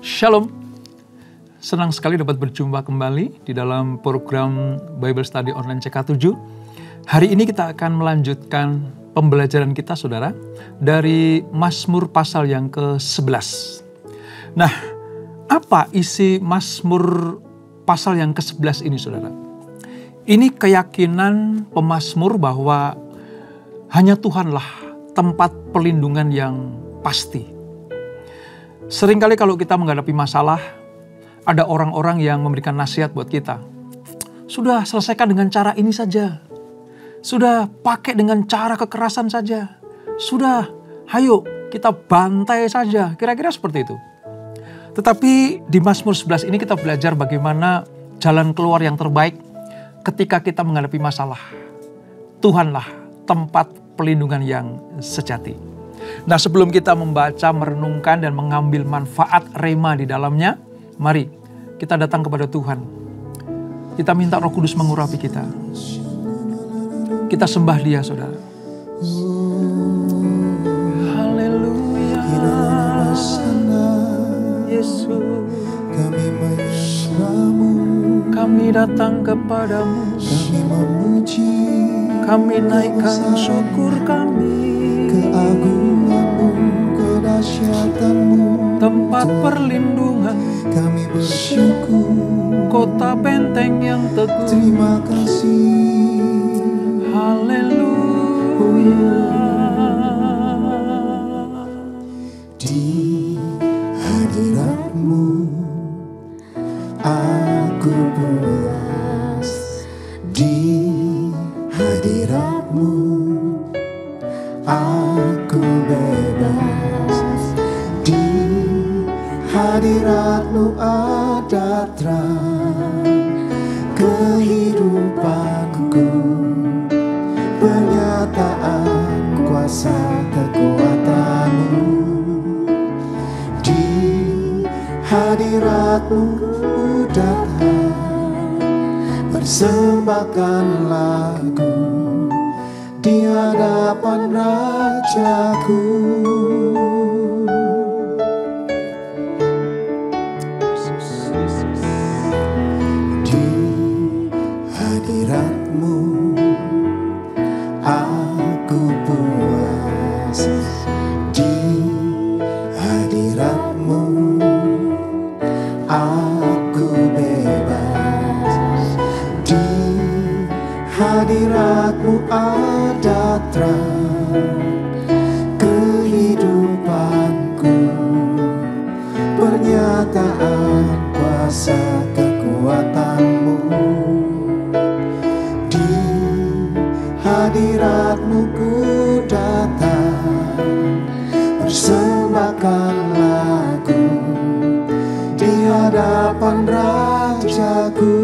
Shalom, senang sekali dapat berjumpa kembali di dalam program Bible Study Online CK7. Hari ini kita akan melanjutkan pembelajaran kita, saudara, dari Mazmur pasal yang ke-11. Nah, apa isi Mazmur pasal yang ke-11 ini, saudara? Ini keyakinan pemazmur bahwa hanya Tuhanlah tempat perlindungan yang pasti. Seringkali kalau kita menghadapi masalah, ada orang-orang yang memberikan nasihat buat kita. Sudah selesaikan dengan cara ini saja. Sudah pakai dengan cara kekerasan saja. Sudah, hayo kita bantai saja. Kira-kira seperti itu. Tetapi di Mazmur 11 ini kita belajar bagaimana jalan keluar yang terbaik ketika kita menghadapi masalah. Tuhanlah tempat perlindungan yang sejati. Nah, sebelum kita membaca, merenungkan, dan mengambil manfaat rema di dalamnya, mari kita datang kepada Tuhan. Kita minta Roh Kudus mengurapi kita. Kita sembah Dia, saudara. Haleluya. Yesus, Kami menyembahmu, kami datang kepadamu. kami memuji, Kami naikkan syukur kami. keagunganmu, kedahsyatanmu. Tempat perlindungan, Kami bersyukur, kota benteng yang teguh. terima kasih. Haleluya. Di hadiratmu aku puas. Di hadiratmu aku bebas. Di hadiratmu ada terang kehidupanku, pernyataan kuasa kekuatanmu. Di hadiratmu datang, persembahkan lagu di hadapan Rajaku. Di hadiratmu aku puas. Di hadiratmu aku bebas. Di hadiratmu ada terang kehidupanku, pernyataan kuasa kekuatanmu. Di hadiratmu ku datang, persembahkan lagu di hadapan Rajaku.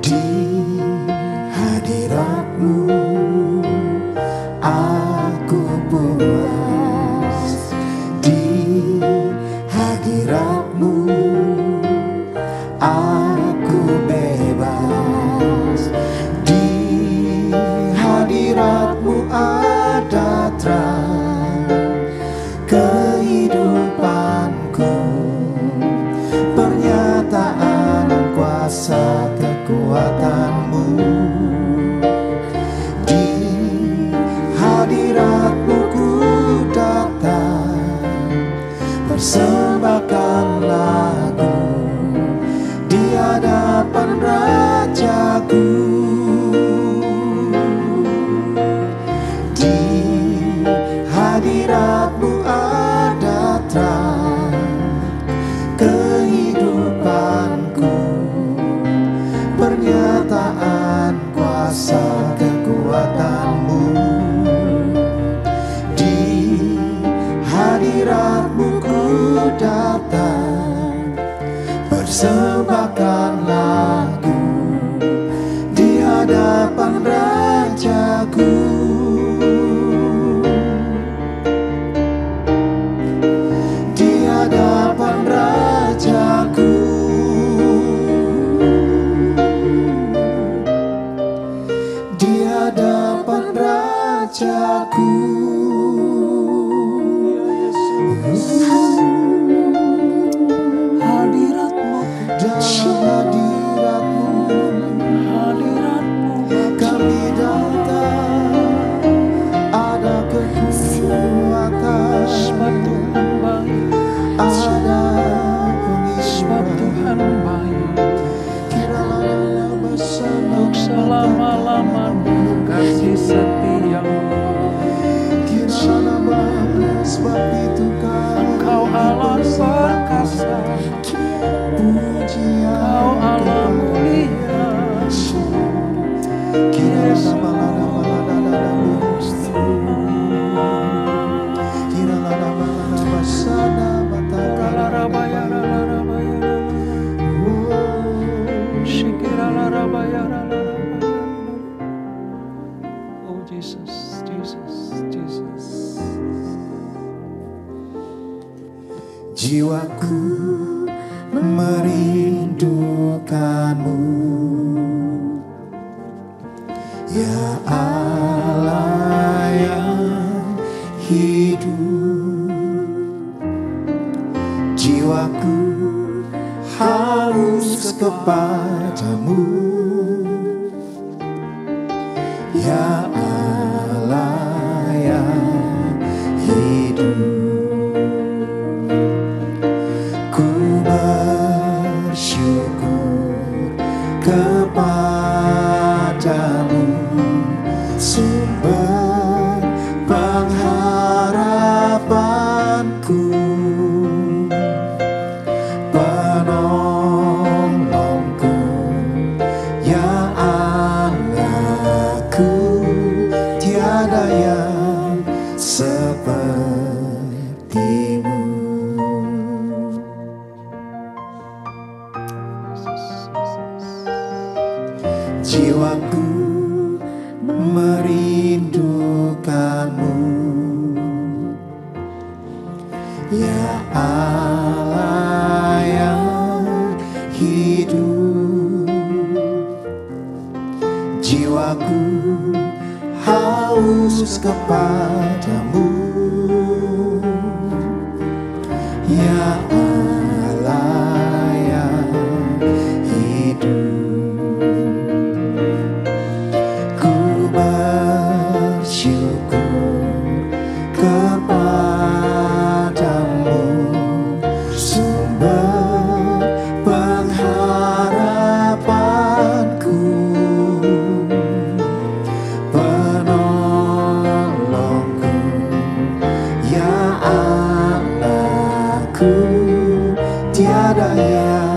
Di hadiratmu aku puas. Di hadiratmu aku bebas. Di hadiratmu ada terang kehidupanku, pernyataan kuasa kekuatanmu. Di wajahku. Hadirat-Mu, Dalam hadirat-Mu kami datang, ada kekuatan, sebab Tuhan baik, ada sebab penghiburan. Tuhan baik. Untuk Untuk selama-lamanya kasih setia-Mu. sebab itu Engkau Allah perkasa, pujian. Engkau Allah mulia. Oh Jesus, Jesus, Jesus. Jiwaku merindukanmu, ya Allah yang hidup. Jiwaku haus kepadamu, ya Allah yang hidup. Ku bersyukur kepadamu, sumber pengharapanku, penolongku, ya Allahku, tiada yang sepertimu. Jiwaku merindukanmu, ya Allah yang hidup. Jiwaku haus kepadamu, ya Allah yang hidup. Bersyukur kepadamu, sumber pengharapanku, penolongku, ya Allahku, tiada yang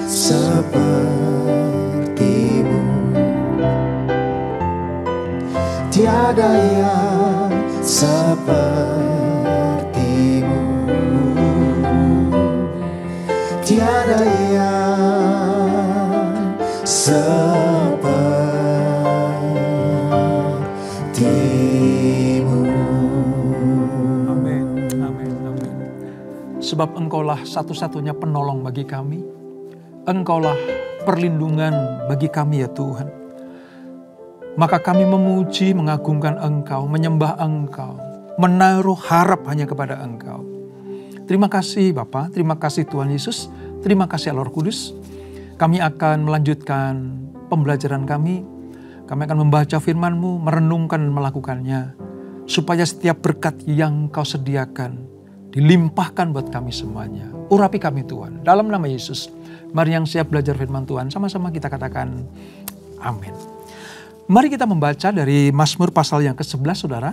sepertimu. Tiada yang sepertimu, tiada yang sepertimu. Amin, amin, amin. Sebab Engkaulah satu-satunya penolong bagi kami. Engkaulah perlindungan bagi kami ya Tuhan. Maka kami memuji, mengagungkan Engkau, menyembah Engkau, menaruh harap hanya kepada Engkau. Terima kasih Bapa, terima kasih Tuhan Yesus, terima kasih Allah Roh Kudus. Kami akan melanjutkan pembelajaran kami. Kami akan membaca firman-Mu, merenungkan dan melakukannya. Supaya setiap berkat yang Kau sediakan dilimpahkan buat kami semuanya. Urapi kami Tuhan. Dalam nama Yesus, mari yang siap belajar firman Tuhan, sama-sama kita katakan amin. Mari kita membaca dari Mazmur pasal yang ke-11, saudara.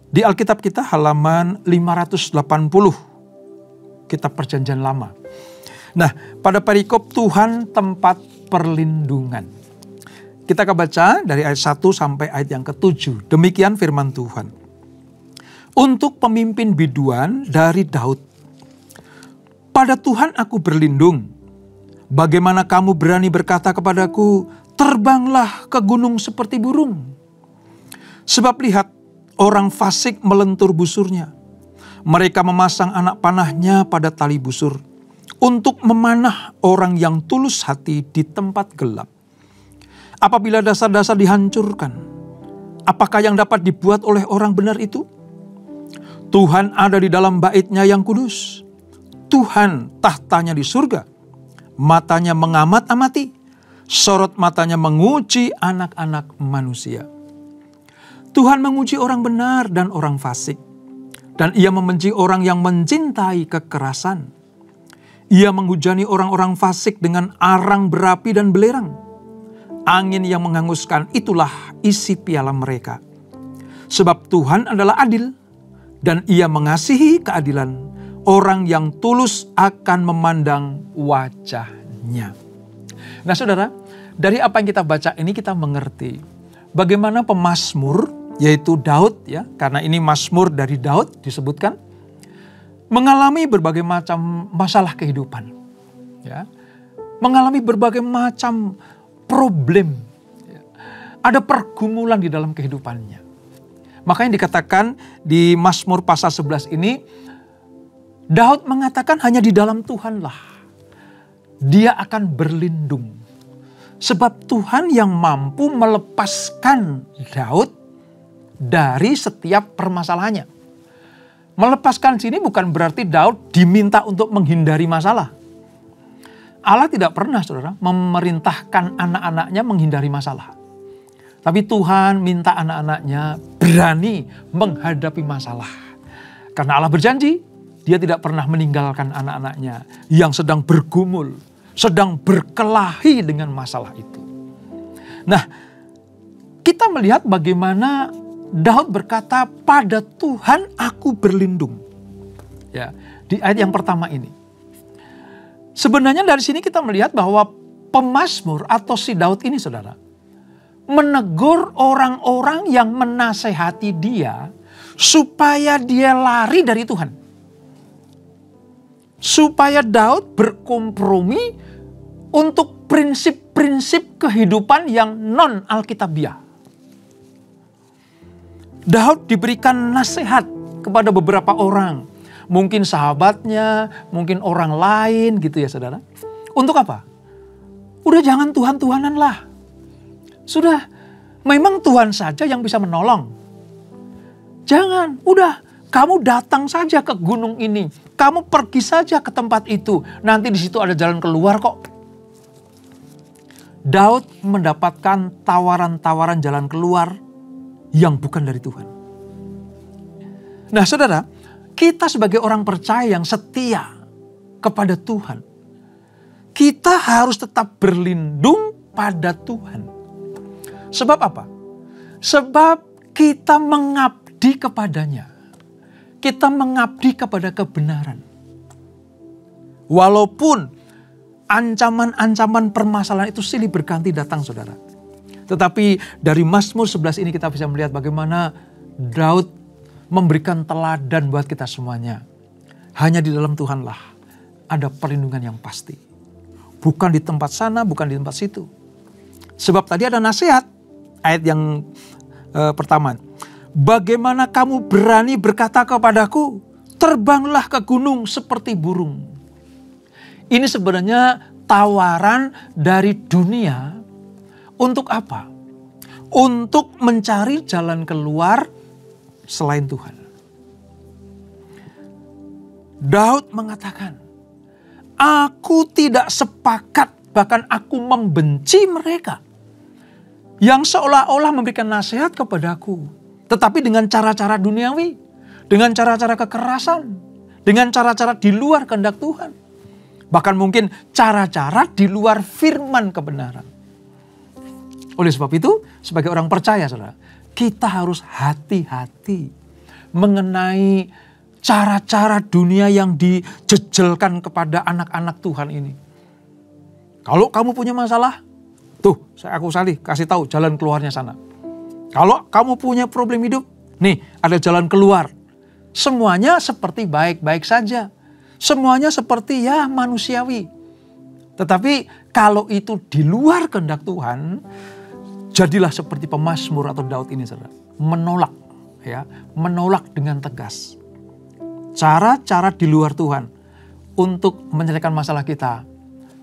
Di Alkitab kita halaman 580, kitab Perjanjian Lama. Nah, pada perikop Tuhan tempat perlindungan. Kita akan baca dari ayat 1 sampai ayat yang ke-7. Demikian firman Tuhan. Untuk pemimpin biduan dari Daud. Pada Tuhan aku berlindung. Bagaimana kamu berani berkata kepadaku, terbanglah ke gunung seperti burung. Sebab lihat, orang fasik melentur busurnya. Mereka memasang anak panahnya pada tali busur untuk memanah orang yang tulus hati di tempat gelap. Apabila dasar-dasar dihancurkan, apakah yang dapat dibuat oleh orang benar itu? Tuhan ada di dalam bait-Nya yang kudus. Tuhan tahtanya di surga. Matanya mengamat-amati. Sorot matanya menguji anak-anak manusia. Tuhan menguji orang benar dan orang fasik. Dan Ia membenci orang yang mencintai kekerasan. Ia menghujani orang-orang fasik dengan arang berapi dan belerang. Angin yang menghanguskan itulah isi piala mereka. Sebab Tuhan adalah adil dan Ia mengasihi keadilan. Orang yang tulus akan memandang wajah-Nya. Nah saudara, dari apa yang kita baca ini kita mengerti bagaimana pemazmur, yaitu Daud ya, karena ini mazmur dari Daud disebutkan, mengalami berbagai macam masalah kehidupan. Ya. Mengalami berbagai macam problem. Ya. Ada pergumulan di dalam kehidupannya. Makanya dikatakan di Mazmur pasal 11 ini, Daud mengatakan hanya di dalam Tuhanlah dia akan berlindung. Sebab Tuhan yang mampu melepaskan Daud dari setiap permasalahannya. Melepaskan sini bukan berarti Daud diminta untuk menghindari masalah. Allah tidak pernah, saudara, memerintahkan anak-anaknya menghindari masalah. Tapi Tuhan minta anak-anaknya berani menghadapi masalah. Karena Allah berjanji, Dia tidak pernah meninggalkan anak-anaknya yang sedang bergumul, sedang berkelahi dengan masalah itu. Nah, kita melihat bagaimana Daud berkata, pada Tuhan aku berlindung. Ya, di ayat yang pertama ini. Sebenarnya dari sini kita melihat bahwa pemazmur atau si Daud ini, saudara, menegur orang-orang yang menasehati dia supaya dia lari dari Tuhan. Supaya Daud berkompromi untuk prinsip-prinsip kehidupan yang non-Alkitabiah. Daud diberikan nasihat kepada beberapa orang. Mungkin sahabatnya, mungkin orang lain gitu ya saudara. Untuk apa? Udah jangan Tuhan-Tuhanan lah. Sudah, memang Tuhan saja yang bisa menolong. Jangan, udah kamu datang saja ke gunung ini. Kamu pergi saja ke tempat itu. Nanti di situ ada jalan keluar kok. Daud mendapatkan tawaran-tawaran jalan keluar yang bukan dari Tuhan. Nah saudara, kita sebagai orang percaya yang setia kepada Tuhan, kita harus tetap berlindung pada Tuhan. Sebab apa? Sebab kita mengabdi kepadanya. Kita mengabdi kepada kebenaran. Walaupun ancaman-ancaman permasalahan itu silih berganti datang, saudara. Tetapi dari Mazmur 11 ini kita bisa melihat bagaimana Daud memberikan teladan buat kita semuanya. Hanya di dalam Tuhanlah ada perlindungan yang pasti. Bukan di tempat sana, bukan di tempat situ. Sebab tadi ada nasihat. Ayat yang pertama. Bagaimana kamu berani berkata kepadaku, terbanglah ke gunung seperti burung. Ini sebenarnya tawaran dari dunia untuk apa? Untuk mencari jalan keluar selain Tuhan. Daud mengatakan, aku tidak sepakat bahkan aku membenci mereka. Yang seolah-olah memberikan nasihat kepadaku. Tetapi dengan cara-cara duniawi. Dengan cara-cara kekerasan. Dengan cara-cara di luar kehendak Tuhan. Bahkan mungkin cara-cara di luar firman kebenaran. Oleh sebab itu, sebagai orang percaya, saudara, kita harus hati-hati mengenai cara-cara dunia yang dijejelkan kepada anak-anak Tuhan ini. Kalau kamu punya masalah, tuh aku kasih tahu jalan keluarnya sana. Kalau kamu punya problem hidup, nih ada jalan keluar. Semuanya seperti baik-baik saja. Semuanya seperti ya manusiawi. Tetapi kalau itu di luar kehendak Tuhan, jadilah seperti pemazmur atau Daud ini, saudara. Menolak, ya, menolak dengan tegas. Cara-cara di luar Tuhan untuk menyelesaikan masalah kita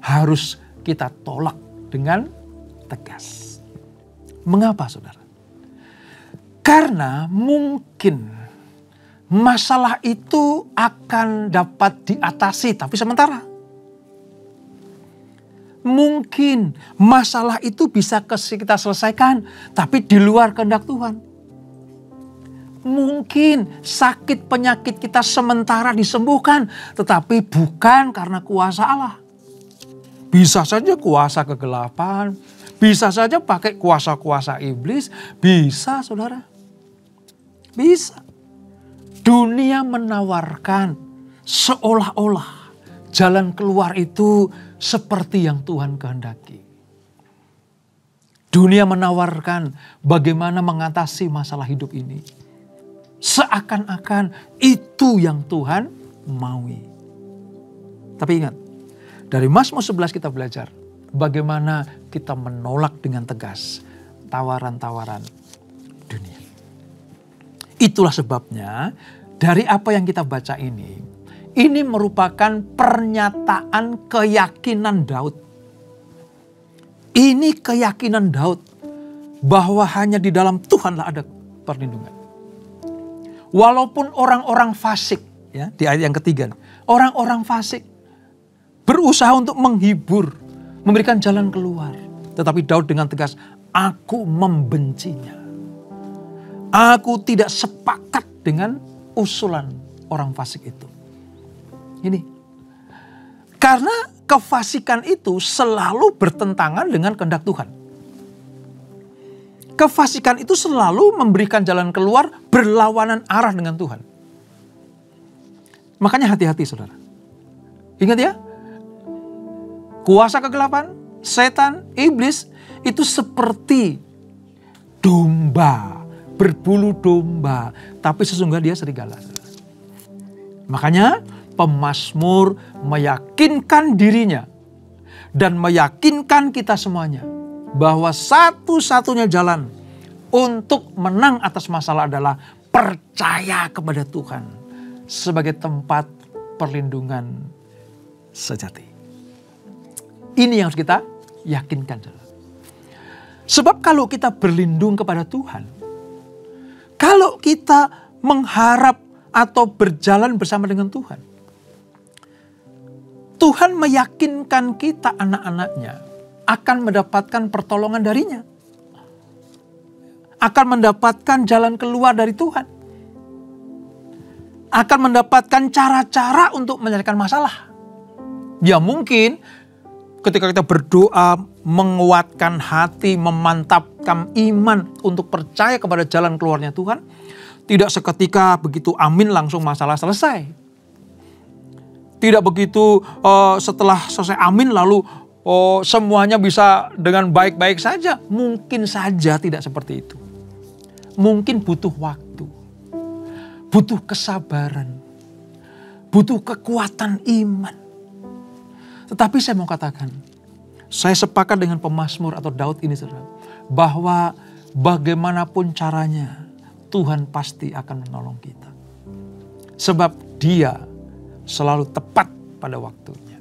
harus kita tolak dengan tegas. Mengapa, saudara? Karena mungkin masalah itu akan dapat diatasi, tapi sementara. Mungkin masalah itu bisa kita selesaikan, tapi di luar kehendak Tuhan. Mungkin sakit penyakit kita sementara disembuhkan, tetapi bukan karena kuasa Allah. Bisa saja kuasa kegelapan, bisa saja pakai kuasa-kuasa iblis, bisa, saudara. Bisa. Dunia menawarkan seolah-olah jalan keluar itu seperti yang Tuhan kehendaki. Dunia menawarkan bagaimana mengatasi masalah hidup ini. Seakan-akan itu yang Tuhan maui. Tapi ingat, dari Mazmur 11 kita belajar bagaimana kita menolak dengan tegas tawaran-tawaran dunia. Itulah sebabnya dari apa yang kita baca ini merupakan pernyataan keyakinan Daud. Ini keyakinan Daud bahwa hanya di dalam Tuhanlah ada perlindungan. Walaupun orang-orang fasik, ya, di ayat yang ketiga, orang-orang fasik berusaha untuk menghibur, memberikan jalan keluar. Tetapi Daud dengan tegas, aku membencinya. Aku tidak sepakat dengan usulan orang fasik itu. Ini. Karena kefasikan itu selalu bertentangan dengan kehendak Tuhan. Kefasikan itu selalu memberikan jalan keluar berlawanan arah dengan Tuhan. Makanya hati-hati, saudara. Ingat ya. Kuasa kegelapan, setan, iblis itu seperti domba. Berbulu domba, tapi sesungguhnya dia serigala. Makanya pemazmur meyakinkan dirinya dan meyakinkan kita semuanya bahwa satu-satunya jalan untuk menang atas masalah adalah percaya kepada Tuhan sebagai tempat perlindungan sejati. Ini yang harus kita yakinkan. Sebab kalau kita berlindung kepada Tuhan, kalau kita mengharap atau berjalan bersama dengan Tuhan, Tuhan meyakinkan kita anak-anaknya akan mendapatkan pertolongan darinya. Akan mendapatkan jalan keluar dari Tuhan. Akan mendapatkan cara-cara untuk menyelesaikan masalah. Ya mungkin ketika kita berdoa, menguatkan hati, memantapkan iman untuk percaya kepada jalan keluarnya Tuhan, tidak seketika begitu amin langsung masalah selesai. Tidak begitu setelah selesai amin lalu semuanya bisa dengan baik-baik saja. Mungkin saja tidak seperti itu. Mungkin butuh waktu, butuh kesabaran, butuh kekuatan iman. Tetapi saya mau katakan, saya sepakat dengan pemazmur atau Daud ini, saudara, bahwa bagaimanapun caranya Tuhan pasti akan menolong kita. Sebab Dia selalu tepat pada waktunya.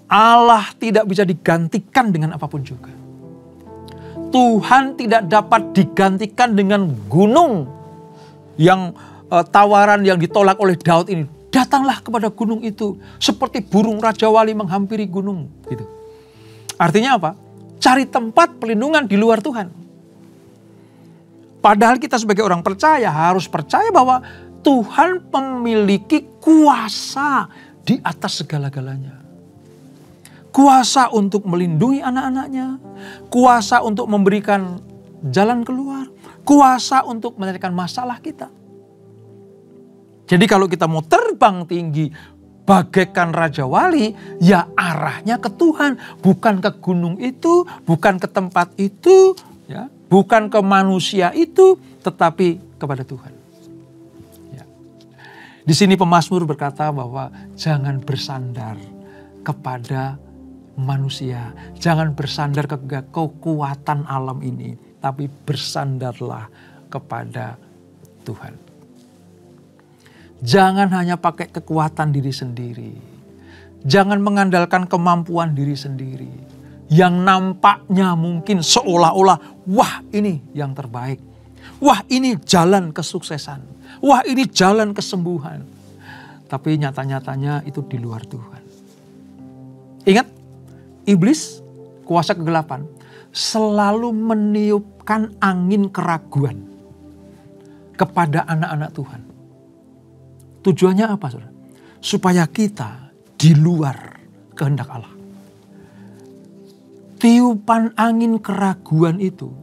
Allah tidak bisa digantikan dengan apapun juga. Tuhan tidak dapat digantikan dengan gunung yang tawaran yang ditolak oleh Daud ini datanglah kepada gunung itu seperti burung Raja Wali menghampiri gunung. Gitu. Artinya apa? Cari tempat perlindungan di luar Tuhan. Padahal kita sebagai orang percaya harus percaya bahwa Tuhan memiliki kuasa di atas segala-galanya. Kuasa untuk melindungi anak-anaknya, kuasa untuk memberikan jalan keluar, kuasa untuk menyelesaikan masalah kita. Jadi kalau kita mau terbang tinggi bagaikan Raja Wali, ya arahnya ke Tuhan. Bukan ke gunung itu, bukan ke tempat itu, ya, bukan ke manusia itu, tetapi kepada Tuhan. Ya. Di sini pemazmur berkata bahwa jangan bersandar kepada manusia. Jangan bersandar ke kekuatan alam ini, tapi bersandarlah kepada Tuhan. Jangan hanya pakai kekuatan diri sendiri. Jangan mengandalkan kemampuan diri sendiri. Yang nampaknya mungkin seolah-olah, wah ini yang terbaik. Wah ini jalan kesuksesan. Wah ini jalan kesembuhan. Tapi nyata-nyatanya itu di luar Tuhan. Ingat, iblis, kuasa kegelapan, selalu meniupkan angin keraguan kepada anak-anak Tuhan. Tujuannya apa, saudara? Supaya kita di luar kehendak Allah. Tiupan angin keraguan itu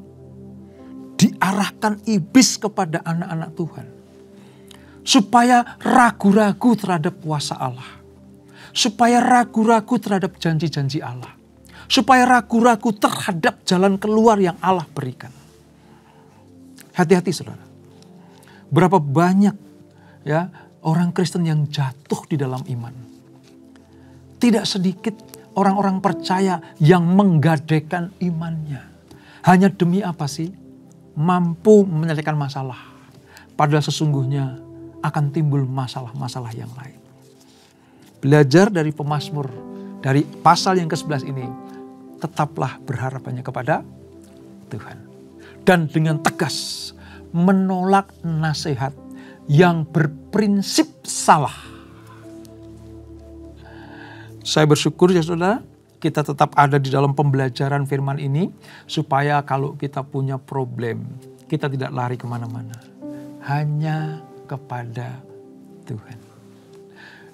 diarahkan iblis kepada anak-anak Tuhan. Supaya ragu-ragu terhadap kuasa Allah. Supaya ragu-ragu terhadap janji-janji Allah. Supaya ragu-ragu terhadap jalan keluar yang Allah berikan. Hati-hati, saudara. Berapa banyak ya orang Kristen yang jatuh di dalam iman. Tidak sedikit orang-orang percaya yang menggadaikan imannya. Hanya demi apa sih? Mampu menyelesaikan masalah. Padahal sesungguhnya akan timbul masalah-masalah yang lain. Belajar dari pemazmur, dari pasal yang ke-11 ini, tetaplah berharap hanya kepada Tuhan. Dan dengan tegas menolak nasihat yang berprinsip salah. Saya bersyukur ya saudara, kita tetap ada di dalam pembelajaran firman ini, supaya kalau kita punya problem, kita tidak lari kemana-mana. Hanya kepada Tuhan.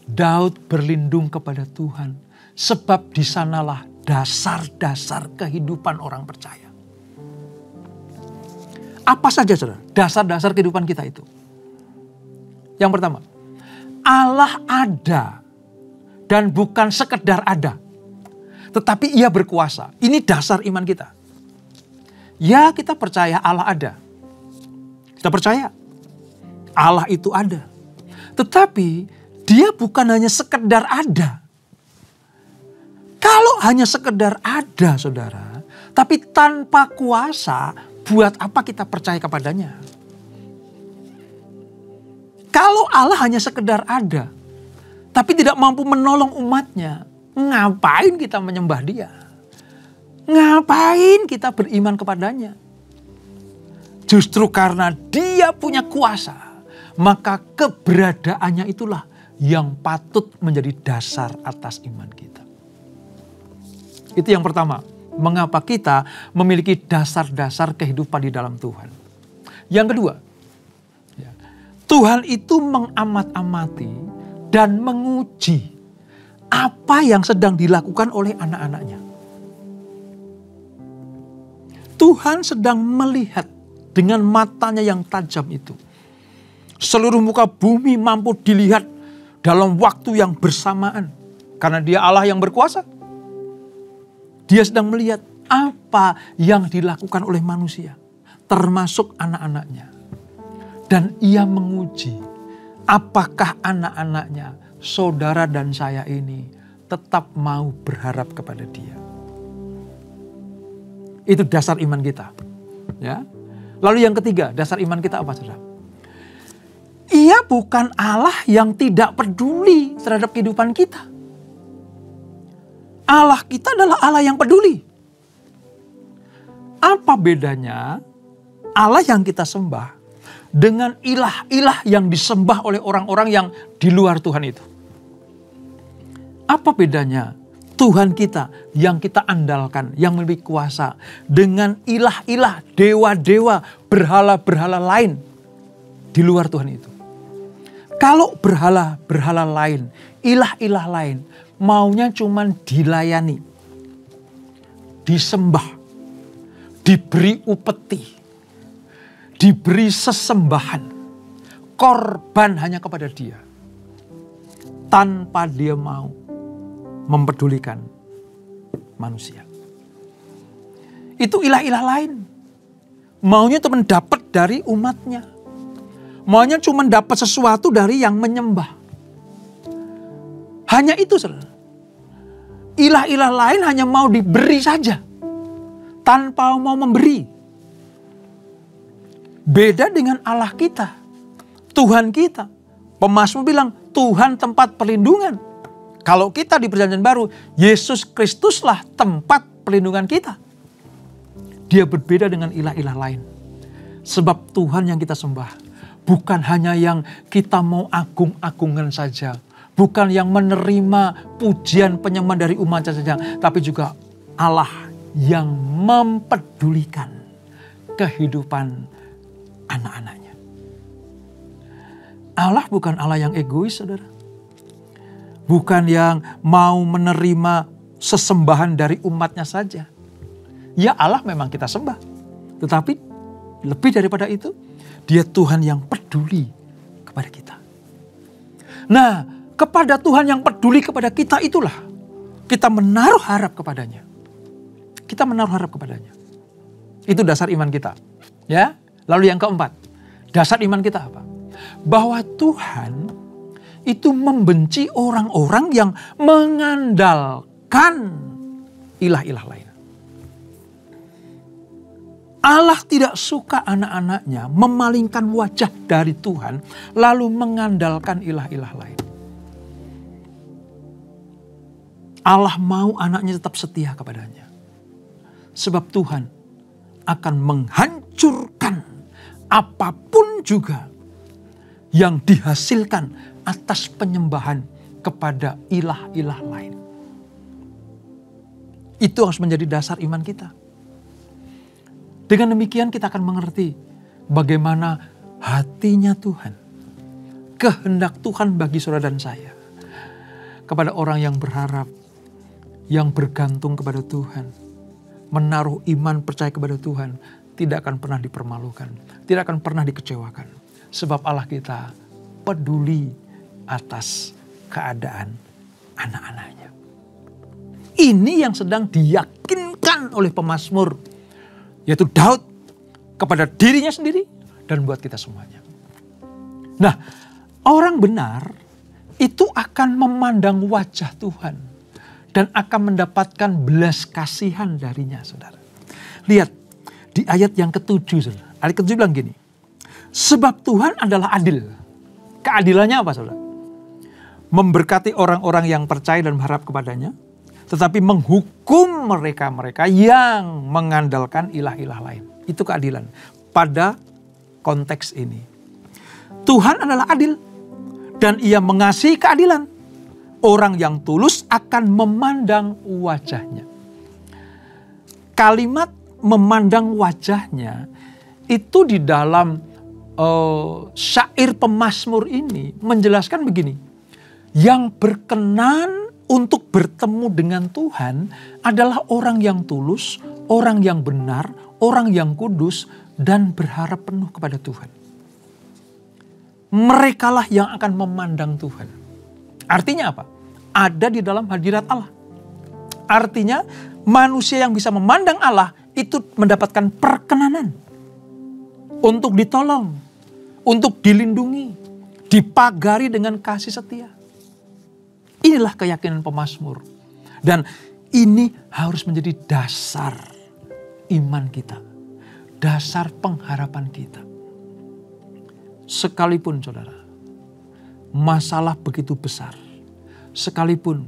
Daud berlindung kepada Tuhan, sebab di sanalah dasar-dasar kehidupan orang percaya. Apa saja saudara, dasar-dasar kehidupan kita itu? Yang pertama, Allah ada dan bukan sekedar ada, tetapi Ia berkuasa. Ini dasar iman kita. Ya, kita percaya Allah ada. Kita percaya Allah itu ada. Tetapi Dia bukan hanya sekedar ada. Kalau hanya sekedar ada, saudara, tapi tanpa kuasa, buat apa kita percaya kepadanya? Kalau Allah hanya sekedar ada, tapi tidak mampu menolong umatnya, ngapain kita menyembah Dia? Ngapain kita beriman kepadanya? Justru karena Dia punya kuasa, maka keberadaannya itulah yang patut menjadi dasar atas iman kita. Itu yang pertama, mengapa kita memiliki dasar-dasar kehidupan di dalam Tuhan. Yang kedua, Tuhan itu mengamat-amati dan menguji apa yang sedang dilakukan oleh anak-anaknya. Tuhan sedang melihat dengan matanya yang tajam itu. Seluruh muka bumi mampu dilihat dalam waktu yang bersamaan. Karena Dia Allah yang berkuasa. Dia sedang melihat apa yang dilakukan oleh manusia, termasuk anak-anaknya. Dan Ia menguji apakah anak-anaknya, saudara dan saya ini tetap mau berharap kepada Dia. Itu dasar iman kita. Ya. Lalu yang ketiga, dasar iman kita apa, saudara? Ia bukan Allah yang tidak peduli terhadap kehidupan kita. Allah kita adalah Allah yang peduli. Apa bedanya Allah yang kita sembah dengan ilah-ilah yang disembah oleh orang-orang yang di luar Tuhan itu. Apa bedanya Tuhan kita yang kita andalkan, yang memiliki kuasa, dengan ilah-ilah, dewa-dewa, berhala-berhala lain di luar Tuhan itu? Kalau berhala-berhala lain, ilah-ilah lain, maunya cuman dilayani, disembah, diberi upeti, diberi sesembahan, korban hanya kepada dia, tanpa dia mau mempedulikan manusia. Itu ilah-ilah lain. Maunya cuma dapat dari umatnya. Maunya cuma dapat sesuatu dari yang menyembah. Hanya itu, saudara. Ilah-ilah lain hanya mau diberi saja, tanpa mau memberi. Beda dengan Allah kita, Tuhan kita. Pemazmur bilang, Tuhan tempat perlindungan. Kalau kita di Perjanjian Baru, Yesus Kristuslah tempat perlindungan kita. Dia berbeda dengan ilah-ilah lain. Sebab Tuhan yang kita sembah bukan hanya yang kita mau agung-agungan saja. Bukan yang menerima pujian penyembahan dari umatnya saja. Tapi juga Allah yang mempedulikan kehidupan anak-anaknya. Allah bukan Allah yang egois, saudara. Bukan yang mau menerima sesembahan dari umatnya saja. Ya, Allah memang kita sembah. Tetapi lebih daripada itu, Dia Tuhan yang peduli kepada kita. Nah, kepada Tuhan yang peduli kepada kita itulah kita menaruh harap kepadanya. Kita menaruh harap kepadanya. Itu dasar iman kita. Ya. Lalu yang keempat, dasar iman kita apa? Bahwa Tuhan itu membenci orang-orang yang mengandalkan ilah-ilah lain. Allah tidak suka anak-anaknya memalingkan wajah dari Tuhan lalu mengandalkan ilah-ilah lain. Allah mau anaknya tetap setia kepadanya. Sebab Tuhan akan menghancurkan apapun juga yang dihasilkan atas penyembahan kepada ilah-ilah lain. Itu harus menjadi dasar iman kita. Dengan demikian kita akan mengerti bagaimana hatinya Tuhan, kehendak Tuhan bagi saudara dan saya. Kepada orang yang berharap, yang bergantung kepada Tuhan, menaruh iman percaya kepada Tuhan, tidak akan pernah dipermalukan, tidak akan pernah dikecewakan. Sebab Allah kita peduli atas keadaan anak-anaknya. Ini yang sedang diyakinkan oleh pemazmur, yaitu Daud, kepada dirinya sendiri dan buat kita semuanya. Nah, orang benar itu akan memandang wajah Tuhan dan akan mendapatkan belas kasihan darinya, saudara. Lihat di ayat yang ke-7, saudara. Ayat ke-7 bilang gini, sebab Tuhan adalah adil. Keadilannya apa, saudara? Memberkati orang-orang yang percaya dan berharap kepadanya, tetapi menghukum mereka-mereka yang mengandalkan ilah-ilah lain. Itu keadilan. Pada konteks ini, Tuhan adalah adil dan Ia mengasihi keadilan. Orang yang tulus akan memandang wajahnya. Kalimat memandang wajahnya itu di dalam syair pemazmur ini menjelaskan begini. Yang berkenan untuk bertemu dengan Tuhan adalah orang yang tulus, orang yang benar, orang yang kudus, dan berharap penuh kepada Tuhan. Merekalah yang akan memandang Tuhan. Artinya apa? Ada di dalam hadirat Allah. Artinya manusia yang bisa memandang Allah itu mendapatkan perkenanan. Untuk ditolong, untuk dilindungi, dipagari dengan kasih setia. Inilah keyakinan pemazmur. Dan ini harus menjadi dasar iman kita. Dasar pengharapan kita. Sekalipun saudara, masalah begitu besar. Sekalipun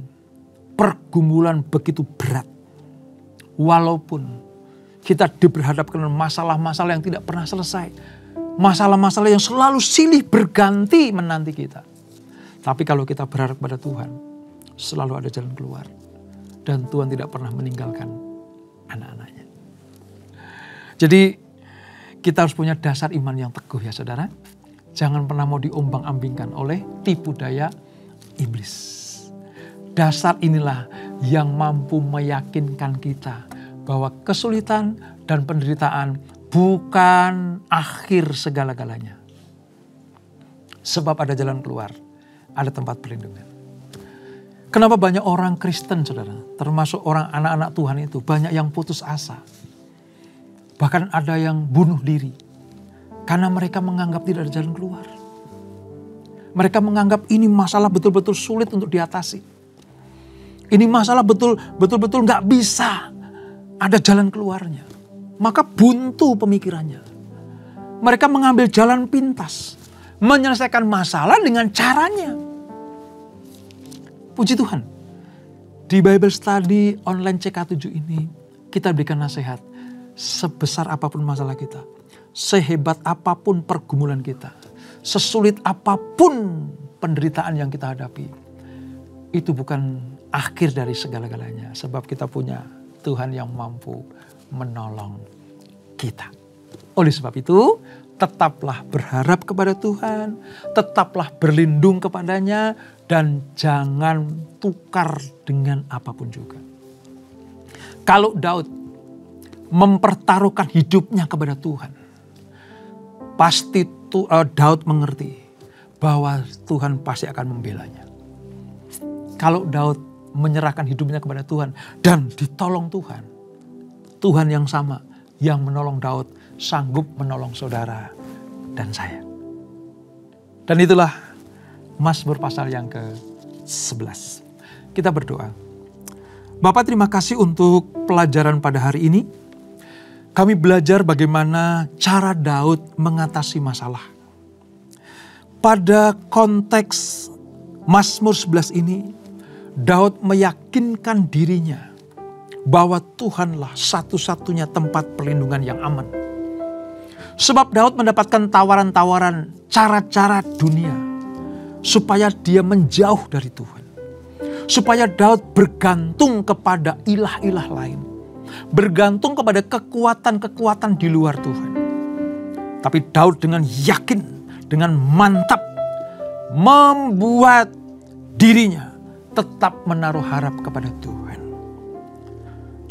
pergumulan begitu berat. Walaupun kita diberhadapkan dengan masalah-masalah yang tidak pernah selesai. Masalah-masalah yang selalu silih berganti menanti kita. Tapi kalau kita berharap pada Tuhan, selalu ada jalan keluar. Dan Tuhan tidak pernah meninggalkan anak-anaknya. Jadi kita harus punya dasar iman yang teguh ya saudara. Jangan pernah mau diombang-ambingkan oleh tipu daya iblis. Dasar inilah yang mampu meyakinkan kita bahwa kesulitan dan penderitaan bukan akhir segala-galanya. Sebab ada jalan keluar, ada tempat perlindungan. Kenapa banyak orang Kristen saudara, termasuk orang anak-anak Tuhan itu, banyak yang putus asa. Bahkan ada yang bunuh diri. Karena mereka menganggap tidak ada jalan keluar. Mereka menganggap ini masalah betul-betul sulit untuk diatasi. Ini masalah betul-betul gak bisa ada jalan keluarnya. Maka buntu pemikirannya. Mereka mengambil jalan pintas. Menyelesaikan masalah dengan caranya. Puji Tuhan. Di Bible Study online CK7 ini kita berikan nasihat. Sebesar apapun masalah kita. Sehebat apapun pergumulan kita. Sesulit apapun penderitaan yang kita hadapi. Itu bukan akhir dari segala-galanya. Sebab kita punya Tuhan yang mampu menolong kita. Oleh sebab itu, tetaplah berharap kepada Tuhan. Tetaplah berlindung kepadanya. Dan jangan tukar dengan apapun juga. Kalau Daud mempertaruhkan hidupnya kepada Tuhan. Pasti Daud mengerti bahwa Tuhan pasti akan membelanya. Kalau Daud menyerahkan hidupnya kepada Tuhan dan ditolong Tuhan. Tuhan yang sama yang menolong Daud sanggup menolong saudara dan saya. Dan itulah Mazmur pasal yang ke-11. Kita berdoa. Bapa, terima kasih untuk pelajaran pada hari ini. Kami belajar bagaimana cara Daud mengatasi masalah. Pada konteks Mazmur 11 ini, Daud meyakinkan dirinya bahwa Tuhanlah satu-satunya tempat perlindungan yang aman. Sebab Daud mendapatkan tawaran-tawaran cara-cara dunia supaya dia menjauh dari Tuhan. Supaya Daud bergantung kepada ilah-ilah lain. Bergantung kepada kekuatan-kekuatan di luar Tuhan. Tapi Daud dengan yakin, dengan mantap membuat dirinya tetap menaruh harap kepada Tuhan.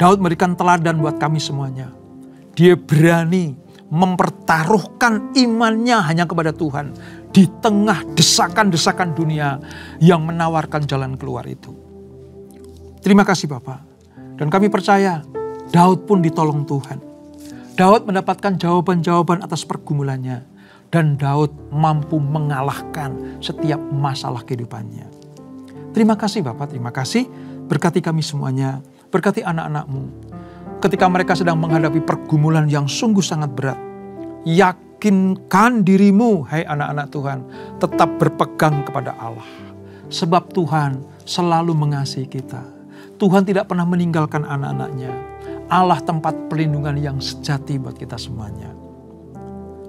Daud memberikan teladan buat kami semuanya. Dia berani mempertaruhkan imannya hanya kepada Tuhan. Di tengah desakan-desakan dunia yang menawarkan jalan keluar itu. Terima kasih Bapak. Dan kami percaya Daud pun ditolong Tuhan. Daud mendapatkan jawaban-jawaban atas pergumulannya. Dan Daud mampu mengalahkan setiap masalah kehidupannya. Terima kasih Bapak, terima kasih. Berkati kami semuanya, berkati anak-anak-Mu. Ketika mereka sedang menghadapi pergumulan yang sungguh sangat berat. Yakinkan dirimu, hai anak-anak Tuhan, tetap berpegang kepada Allah. Sebab Tuhan selalu mengasihi kita. Tuhan tidak pernah meninggalkan anak-anaknya. Allah tempat perlindungan yang sejati buat kita semuanya.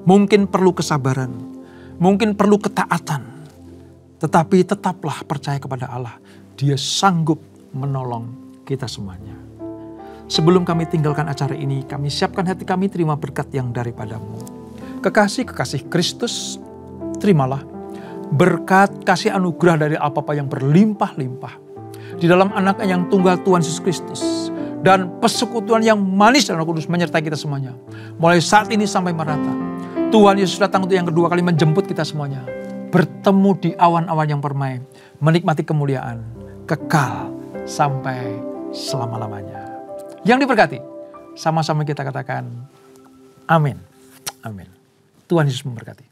Mungkin perlu kesabaran, mungkin perlu ketaatan. Tetapi tetaplah percaya kepada Allah. Dia sanggup menolong kita semuanya. Sebelum kami tinggalkan acara ini, kami siapkan hati kami terima berkat yang daripadamu. Kekasih-kekasih Kristus, terimalah berkat kasih anugerah dari apa-apa yang berlimpah-limpah. Di dalam anaknya yang tunggal Tuhan Yesus Kristus. Dan persekutuan yang manis dan Roh Kudus menyertai kita semuanya. Mulai saat ini sampai merata. Tuhan Yesus datang untuk yang kedua kali menjemput kita semuanya. Bertemu di awan-awan yang permai. Menikmati kemuliaan. Kekal sampai selama-lamanya. Yang diberkati, sama-sama kita katakan amin. Amin. Tuhan Yesus memberkati.